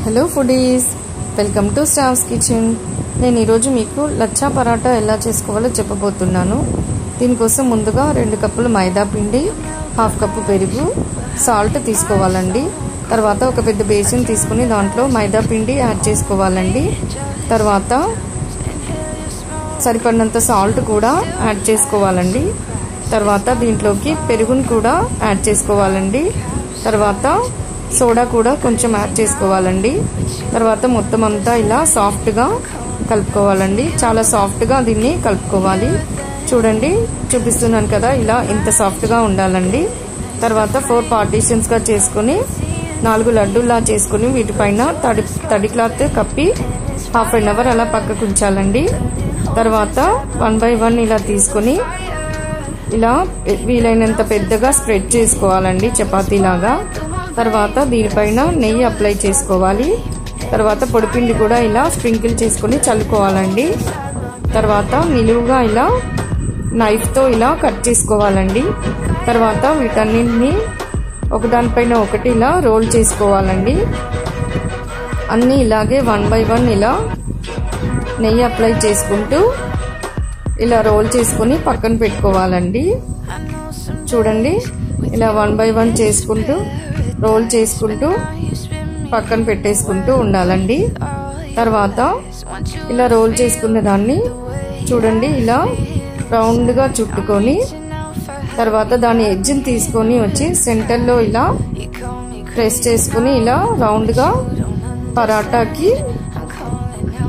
Hello foodies, welcome to stars kitchen. నేను ఈరోజు మీకు లచ్చా పరాటా ఎలా చేసుకోవాలో చెప్పబోతున్నాను. దీనికోసం ముందుగా 2 కప్పులు మైదా పిండి, 1/2 కప్పు పెరుగు, సాల్ట్ తీసుకోవాలండి. తర్వాత ఒక పెద్ద బేసిన్ తీసుకుని దాంట్లో మైదా పిండి యాడ్ చేసుకోవాలండి. తర్వాత సరిపడినంత సాల్ట్ కూడా యాడ్ చేసుకోవాలండి. తర్వాత దీంట్లోకి పెరుగును కూడా యాడ్ చేసుకోవాలండి. తర్వాత సోడా కూడా కొంచెం యాడ్ చేసుకోవాలండి. తర్వాత మొత్తం అంతా ఇలా సాఫ్ట్గా కలుపుకోవాలండి. చాలా సాఫ్ట్గా దీన్ని కలుపుకోవాలి. చూడండి, చూపిస్తున్నాను కదా, ఇలా ఇంత సాఫ్ట్గా ఉండాలండి. తర్వాత 4 పార్టీషన్స్గా చేసుకుని 4 లడ్డూలా చేసుకుని వీటిపైన తడి క్లాత్ కప్పి 1/2 అవర్ అలా పక్కకు ఉంచాలండి. తర్వాత 1 by 1 ఇలా తీసుకుని ఇలా వీలైనంత పెద్దగా స్ప్రెడ్ చేసుకోవాలండి, చపాతీలాగా. తర్వాత దీనిపైన నెయ్యి అప్లై చేసుకోవాలి. తర్వాత పొడిపిండి కూడా ఇలా స్ప్రింకిల్ చేసుకుని చల్లుకోవాలండి. తర్వాత నిలువుగా ఇలా నైఫ్తో ఇలా కట్ చేసుకోవాలండి. తర్వాత వీటన్నింటినీ ఒకదానిపైన ఒకటి ఇలా రోల్ చేసుకోవాలండి. అన్నీ ఇలాగే 1 by 1 ఇలా నెయ్యి అప్లై చేసుకుంటూ ఇలా రోల్ చేసుకుని పక్కన పెట్టుకోవాలండి. చూడండి, ఇలా 1 by 1 చేసుకుంటూ రోల్ చేసుకుంటూ పక్కన పెట్టేసుకుంటూ ఉండాలండి. తర్వాత ఇలా రోల్ చేసుకున్న దాన్ని చూడండి ఇలా రౌండ్గా చుట్టుకొని తర్వాత దాని ఎడ్జ్ని తీసుకొని వచ్చి సెంటర్లో ఇలా ప్రెస్ చేసుకుని ఇలా రౌండ్గా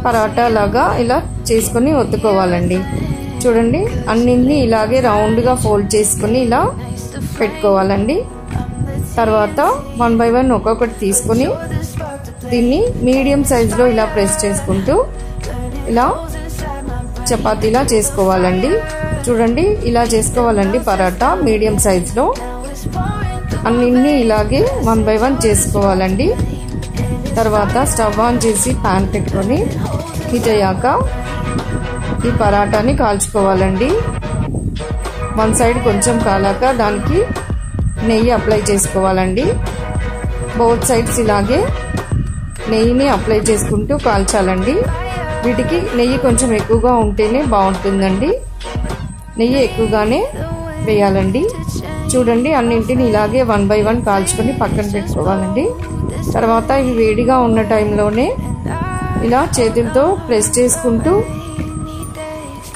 పరాటా లాగా ఇలా చేసుకుని ఒత్తుకోవాలండి. చూడండి, అన్నింటినీ ఇలాగే రౌండ్గా ఫోల్డ్ చేసుకుని ఇలా పెట్టుకోవాలండి. తర్వాత 1 by 1 ఒక్కొక్కటి తీసుకుని దీన్ని మీడియం సైజులో ఇలా ప్రెస్ చేసుకుంటూ ఇలా చపాతీలా చేసుకోవాలండి. చూడండి, ఇలా చేసుకోవాలండి పరాటా మీడియం సైజులో. అన్నింటినీ ఇలాగే 1 by 1 చేసుకోవాలండి. తర్వాత స్టవ్ ఆన్ చేసి ప్యాన్ పెట్టుకొని హీట్ అయ్యాక ఈ పరాటాని కాల్చుకోవాలండి. 1 సైడ్ కొంచెం కాలాక దానికి నెయ్యి అప్లై చేసుకోవాలండి. బోత్ సైడ్స్ ఇలాగే నెయ్యిని అప్లై చేసుకుంటూ కాల్చాలండి. వీటికి నెయ్యి కొంచెం ఎక్కువగా ఉంటేనే బాగుంటుందండి. నెయ్యి ఎక్కువగానే వేయాలండి. చూడండి, అన్నింటిని ఇలాగే 1 by 1 కాల్చుకొని పక్కన పెట్టుకోవాలండి. తర్వాత ఇవి వేడిగా ఉన్న టైంలోనే ఇలా చేతులతో ప్రెస్ చేసుకుంటూ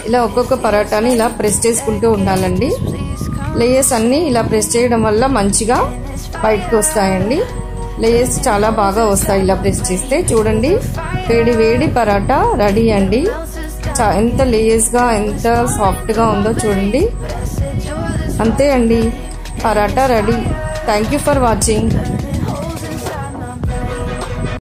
ఇలా ఒక్కొక్క పరాటాని ఇలా ప్రెస్ చేసుకుంటూ ఉండాలండి. లేయర్స్ అన్నీ ఇలా ప్రెస్ చేయడం వల్ల మంచిగా బయటకు వస్తాయండి. లేయర్స్ చాలా బాగా వస్తాయి ఇలా ప్రెస్ చేస్తే. చూడండి, వేడి పరాటా రెడీ అండి. ఎంత లేయర్స్గా ఎంత సాఫ్ట్గా ఉందో చూడండి. అంతే అండి, paratha ready. Thank you for watching.